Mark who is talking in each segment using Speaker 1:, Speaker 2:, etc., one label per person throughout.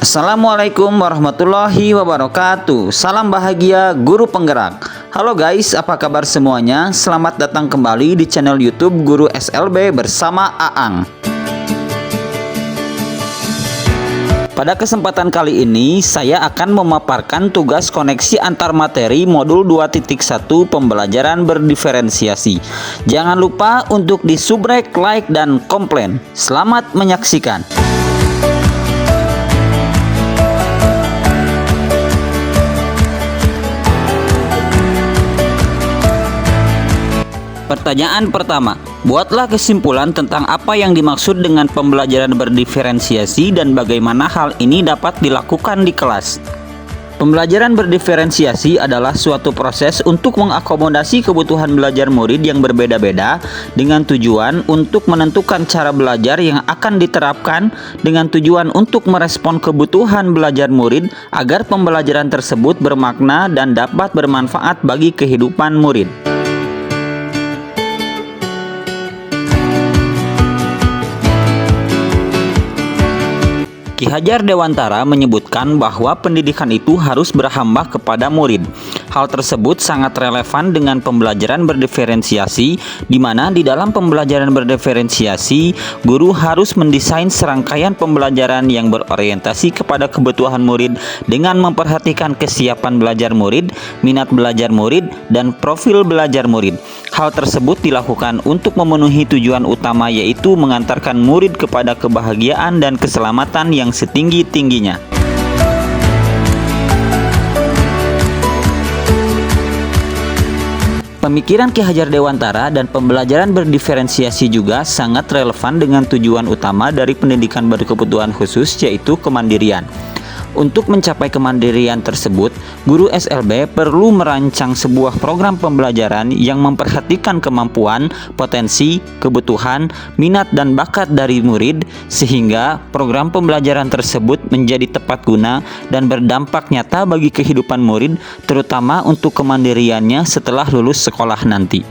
Speaker 1: Assalamualaikum warahmatullahi wabarakatuh. Salam bahagia guru penggerak. Halo guys, apa kabar semuanya? Selamat datang kembali di channel YouTube Guru SLB bersama Aang. Pada kesempatan kali ini saya akan memaparkan tugas koneksi antar materi modul 2.1 pembelajaran berdiferensiasi. Jangan lupa untuk di subrek, like, dan komplain. Selamat menyaksikan. Pertanyaan pertama, buatlah kesimpulan tentang apa yang dimaksud dengan pembelajaran berdiferensiasi dan bagaimana hal ini dapat dilakukan di kelas. Pembelajaran berdiferensiasi adalah suatu proses untuk mengakomodasi kebutuhan belajar murid yang berbeda-beda dengan tujuan untuk menentukan cara belajar yang akan diterapkan dengan tujuan untuk merespon kebutuhan belajar murid agar pembelajaran tersebut bermakna dan dapat bermanfaat bagi kehidupan murid. Ki Hajar Dewantara menyebutkan bahwa pendidikan itu harus berhamba kepada murid. Hal tersebut sangat relevan dengan pembelajaran berdiferensiasi, di mana di dalam pembelajaran berdiferensiasi, guru harus mendesain serangkaian pembelajaran yang berorientasi kepada kebutuhan murid dengan memperhatikan kesiapan belajar murid, minat belajar murid, dan profil belajar murid. Hal tersebut dilakukan untuk memenuhi tujuan utama, yaitu mengantarkan murid kepada kebahagiaan dan keselamatan yang setinggi-tingginya. Pemikiran Ki Hajar Dewantara dan pembelajaran berdiferensiasi juga sangat relevan dengan tujuan utama dari pendidikan berkebutuhan khusus, yaitu kemandirian. Untuk mencapai kemandirian tersebut, guru SLB perlu merancang sebuah program pembelajaran yang memperhatikan kemampuan, potensi, kebutuhan, minat, dan bakat dari murid, sehingga program pembelajaran tersebut menjadi tepat guna dan berdampak nyata bagi kehidupan murid, terutama untuk kemandiriannya setelah lulus sekolah nanti.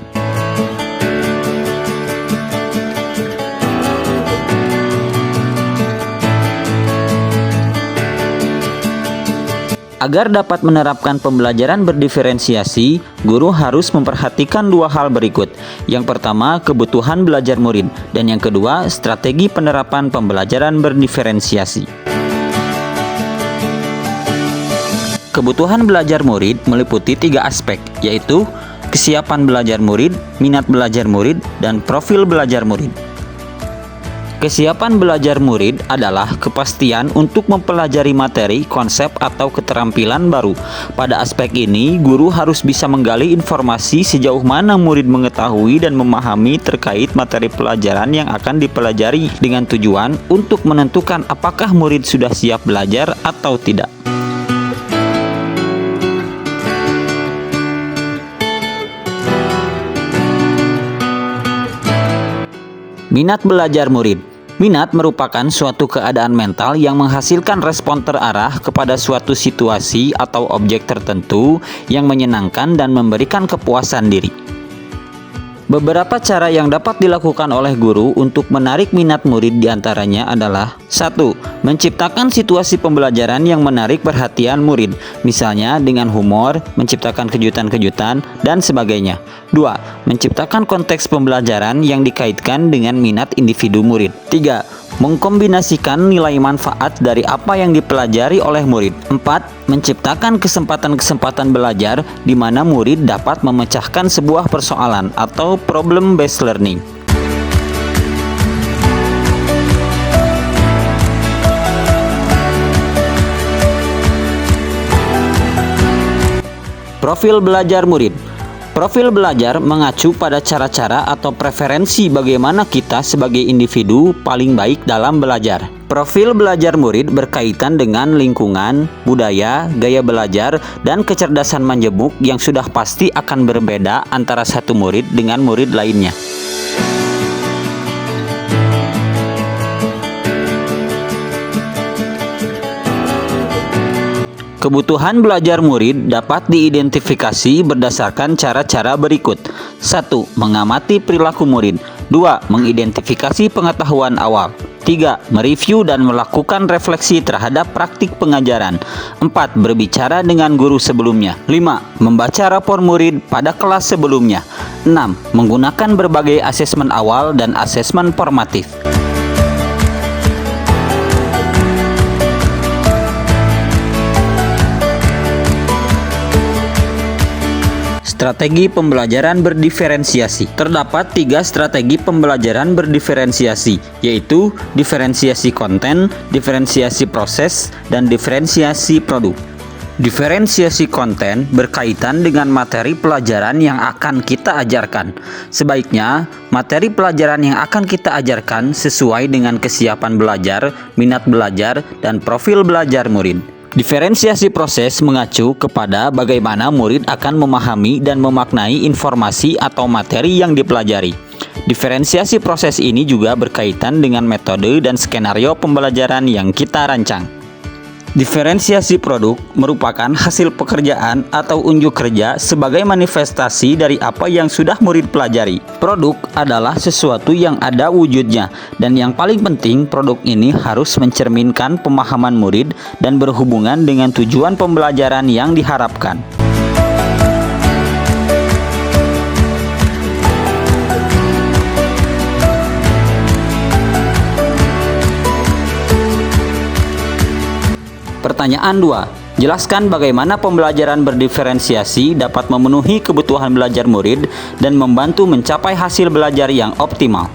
Speaker 1: Agar dapat menerapkan pembelajaran berdiferensiasi, guru harus memperhatikan dua hal berikut. Yang pertama, kebutuhan belajar murid, dan yang kedua, strategi penerapan pembelajaran berdiferensiasi. Kebutuhan belajar murid meliputi tiga aspek, yaitu kesiapan belajar murid, minat belajar murid, dan profil belajar murid. Kesiapan belajar murid adalah kepastian untuk mempelajari materi, konsep, atau keterampilan baru. Pada aspek ini, guru harus bisa menggali informasi sejauh mana murid mengetahui dan memahami terkait materi pelajaran yang akan dipelajari dengan tujuan untuk menentukan apakah murid sudah siap belajar atau tidak. Minat belajar murid. Minat merupakan suatu keadaan mental yang menghasilkan respon terarah kepada suatu situasi atau objek tertentu yang menyenangkan dan memberikan kepuasan diri. Beberapa cara yang dapat dilakukan oleh guru untuk menarik minat murid diantaranya adalah 1. Menciptakan situasi pembelajaran yang menarik perhatian murid, misalnya dengan humor, menciptakan kejutan-kejutan, dan sebagainya. 2. Menciptakan konteks pembelajaran yang dikaitkan dengan minat individu murid. 3. Mengkombinasikan nilai manfaat dari apa yang dipelajari oleh murid. 4. Menciptakan kesempatan-kesempatan belajar di mana murid dapat memecahkan sebuah persoalan atau problem based learning. Profil belajar murid. Profil belajar mengacu pada cara-cara atau preferensi bagaimana kita sebagai individu paling baik dalam belajar. Profil belajar murid berkaitan dengan lingkungan, budaya, gaya belajar, dan kecerdasan menjemuk yang sudah pasti akan berbeda antara satu murid dengan murid lainnya. Kebutuhan belajar murid dapat diidentifikasi berdasarkan cara-cara berikut. 1. Mengamati perilaku murid. 2. Mengidentifikasi pengetahuan awal. 3. Mereview dan melakukan refleksi terhadap praktik pengajaran. 4. Berbicara dengan guru sebelumnya. 5. Membaca rapor murid pada kelas sebelumnya. 6. Menggunakan berbagai asesmen awal dan asesmen formatif. Strategi pembelajaran berdiferensiasi. Terdapat 3 strategi pembelajaran berdiferensiasi, yaitu diferensiasi konten, diferensiasi proses, dan diferensiasi produk. Diferensiasi konten berkaitan dengan materi pelajaran yang akan kita ajarkan. Sebaiknya, materi pelajaran yang akan kita ajarkan sesuai dengan kesiapan belajar, minat belajar, dan profil belajar murid. Diferensiasi proses mengacu kepada bagaimana murid akan memahami dan memaknai informasi atau materi yang dipelajari. Diferensiasi proses ini juga berkaitan dengan metode dan skenario pembelajaran yang kita rancang. Diferensiasi produk merupakan hasil pekerjaan atau unjuk kerja sebagai manifestasi dari apa yang sudah murid pelajari. Produk adalah sesuatu yang ada wujudnya, dan yang paling penting, produk ini harus mencerminkan pemahaman murid dan berhubungan dengan tujuan pembelajaran yang diharapkan. Pertanyaan 2. Jelaskan bagaimana pembelajaran berdiferensiasi dapat memenuhi kebutuhan belajar murid dan membantu mencapai hasil belajar yang optimal.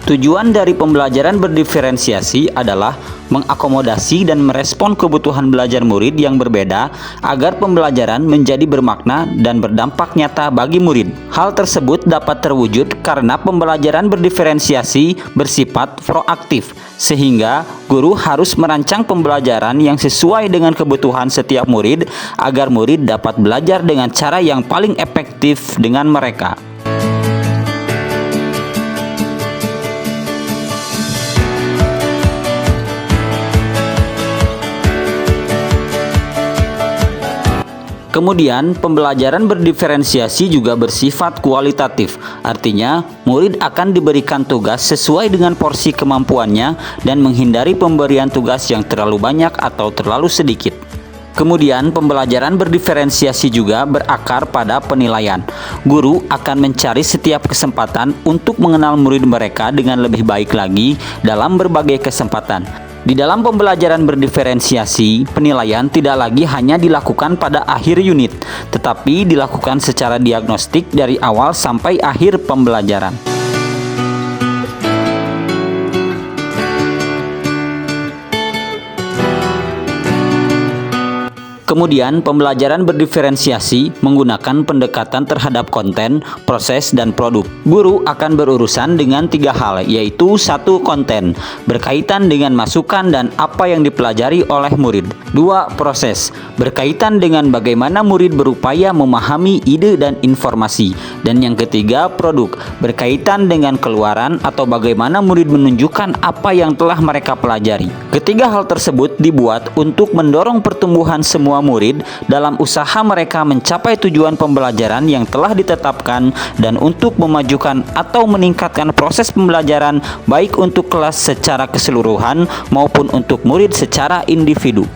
Speaker 1: Tujuan dari pembelajaran berdiferensiasi adalah mengakomodasi dan merespon kebutuhan belajar murid yang berbeda agar pembelajaran menjadi bermakna dan berdampak nyata bagi murid. Hal tersebut dapat terwujud karena pembelajaran berdiferensiasi bersifat proaktif, sehingga guru harus merancang pembelajaran yang sesuai dengan kebutuhan setiap murid agar murid dapat belajar dengan cara yang paling efektif dengan mereka. Kemudian, pembelajaran berdiferensiasi juga bersifat kualitatif, artinya murid akan diberikan tugas sesuai dengan porsi kemampuannya dan menghindari pemberian tugas yang terlalu banyak atau terlalu sedikit. Kemudian, pembelajaran berdiferensiasi juga berakar pada penilaian. Guru akan mencari setiap kesempatan untuk mengenal murid mereka dengan lebih baik lagi dalam berbagai kesempatan. Di dalam pembelajaran berdiferensiasi, penilaian tidak lagi hanya dilakukan pada akhir unit, tetapi dilakukan secara diagnostik dari awal sampai akhir pembelajaran. Kemudian, pembelajaran berdiferensiasi menggunakan pendekatan terhadap konten, proses, dan produk. Guru akan berurusan dengan 3 hal, yaitu 1. Konten, berkaitan dengan masukan dan apa yang dipelajari oleh murid. 2. Proses, berkaitan dengan bagaimana murid berupaya memahami ide dan informasi. Dan yang ketiga, produk, berkaitan dengan keluaran atau bagaimana murid menunjukkan apa yang telah mereka pelajari. Ketiga hal tersebut dibuat untuk mendorong pertumbuhan semua murid dalam usaha mereka mencapai tujuan pembelajaran yang telah ditetapkan dan untuk memajukan atau meningkatkan proses pembelajaran baik untuk kelas secara keseluruhan maupun untuk murid secara individu.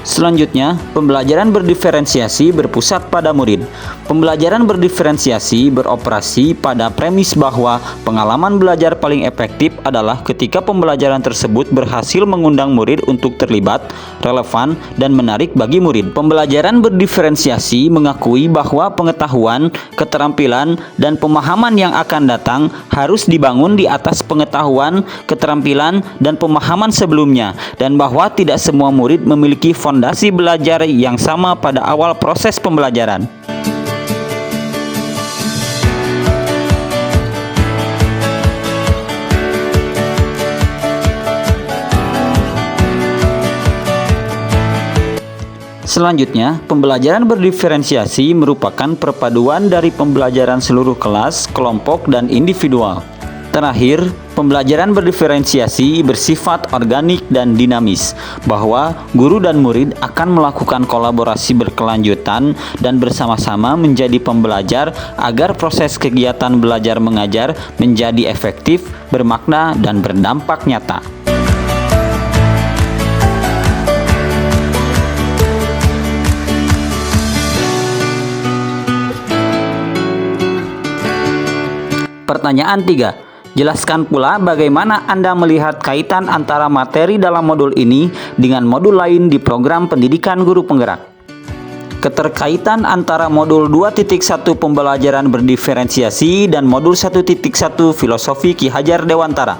Speaker 1: Selanjutnya, pembelajaran berdiferensiasi berpusat pada murid. Pembelajaran berdiferensiasi beroperasi pada premis bahwa pengalaman belajar paling efektif adalah ketika pembelajaran tersebut berhasil mengundang murid untuk terlibat, relevan, dan menarik bagi murid. Pembelajaran berdiferensiasi mengakui bahwa pengetahuan, keterampilan, dan pemahaman yang akan datang harus dibangun di atas pengetahuan, keterampilan, dan pemahaman sebelumnya, dan bahwa tidak semua murid memiliki fondasi belajar yang sama pada awal proses pembelajaran. Selanjutnya, pembelajaran berdiferensiasi merupakan perpaduan dari pembelajaran seluruh kelas, kelompok, dan individual. Terakhir, pembelajaran berdiferensiasi bersifat organik dan dinamis, bahwa guru dan murid akan melakukan kolaborasi berkelanjutan dan bersama-sama menjadi pembelajar agar proses kegiatan belajar mengajar menjadi efektif, bermakna, dan berdampak nyata. Pertanyaan 3. Jelaskan pula bagaimana Anda melihat kaitan antara materi dalam modul ini dengan modul lain di program pendidikan guru penggerak. Keterkaitan antara modul 2.1 pembelajaran berdiferensiasi dan modul 1.1 filosofi Ki Hajar Dewantara.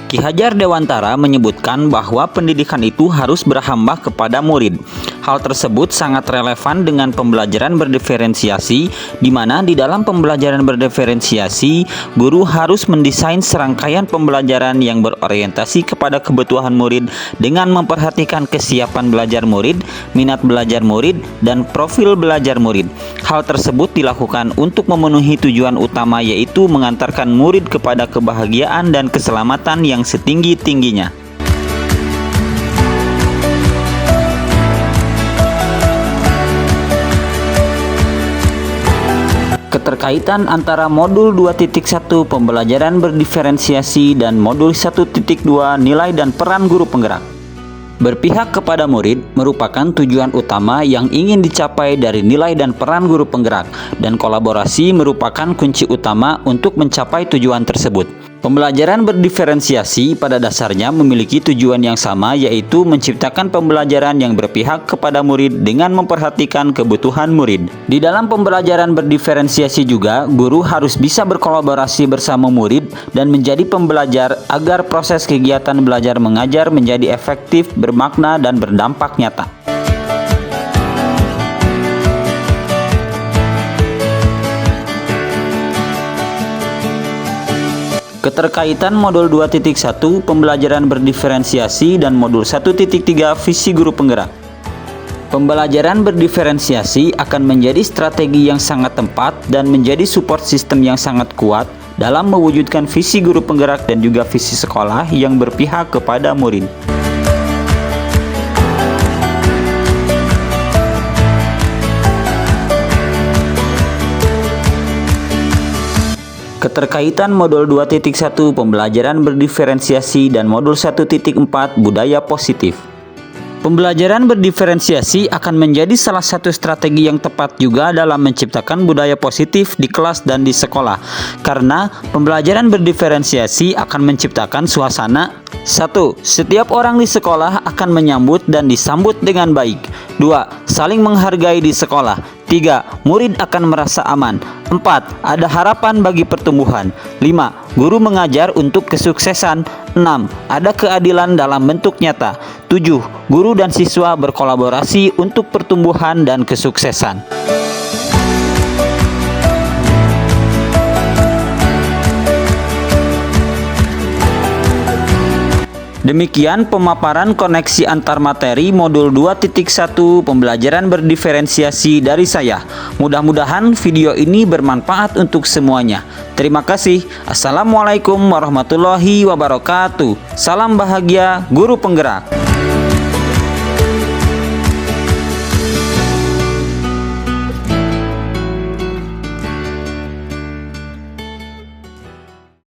Speaker 1: Ki Hajar Dewantara menyebutkan bahwa pendidikan itu harus berhamba kepada murid. Hal tersebut sangat relevan dengan pembelajaran berdiferensiasi, di mana di dalam pembelajaran berdiferensiasi, guru harus mendesain serangkaian pembelajaran yang berorientasi kepada kebutuhan murid dengan memperhatikan kesiapan belajar murid, minat belajar murid, dan profil belajar murid. Hal tersebut dilakukan untuk memenuhi tujuan utama, yaitu mengantarkan murid kepada kebahagiaan dan keselamatan yang setinggi-tingginya. Keterkaitan antara modul 2.1 pembelajaran berdiferensiasi dan modul 1.2 nilai dan peran guru penggerak. Berpihak kepada murid merupakan tujuan utama yang ingin dicapai dari nilai dan peran guru penggerak, dan kolaborasi merupakan kunci utama untuk mencapai tujuan tersebut. Pembelajaran berdiferensiasi pada dasarnya memiliki tujuan yang sama, yaitu menciptakan pembelajaran yang berpihak kepada murid dengan memperhatikan kebutuhan murid. Di dalam pembelajaran berdiferensiasi juga, guru harus bisa berkolaborasi bersama murid dan menjadi pembelajar agar proses kegiatan belajar mengajar menjadi efektif, bermakna, dan berdampak nyata. Keterkaitan modul 2.1 pembelajaran berdiferensiasi dan modul 1.3 visi guru penggerak. Pembelajaran berdiferensiasi akan menjadi strategi yang sangat tepat dan menjadi support system yang sangat kuat dalam mewujudkan visi guru penggerak dan juga visi sekolah yang berpihak kepada murid. Keterkaitan modul 2.1 pembelajaran berdiferensiasi dan modul 1.4 budaya positif. Pembelajaran berdiferensiasi akan menjadi salah satu strategi yang tepat juga dalam menciptakan budaya positif di kelas dan di sekolah, karena pembelajaran berdiferensiasi akan menciptakan suasana 1. Setiap orang di sekolah akan menyambut dan disambut dengan baik. 2. Saling menghargai di sekolah. 3. Murid akan merasa aman. 4. Ada harapan bagi pertumbuhan. 5. Guru mengajar untuk kesuksesan. 6. Ada keadilan dalam bentuk nyata. 7. Guru dan siswa berkolaborasi untuk pertumbuhan dan kesuksesan. Demikian pemaparan koneksi antar materi modul 2.1 pembelajaran berdiferensiasi dari saya. Mudah-mudahan video ini bermanfaat untuk semuanya. Terima kasih. Assalamualaikum warahmatullahi wabarakatuh. Salam bahagia, guru penggerak.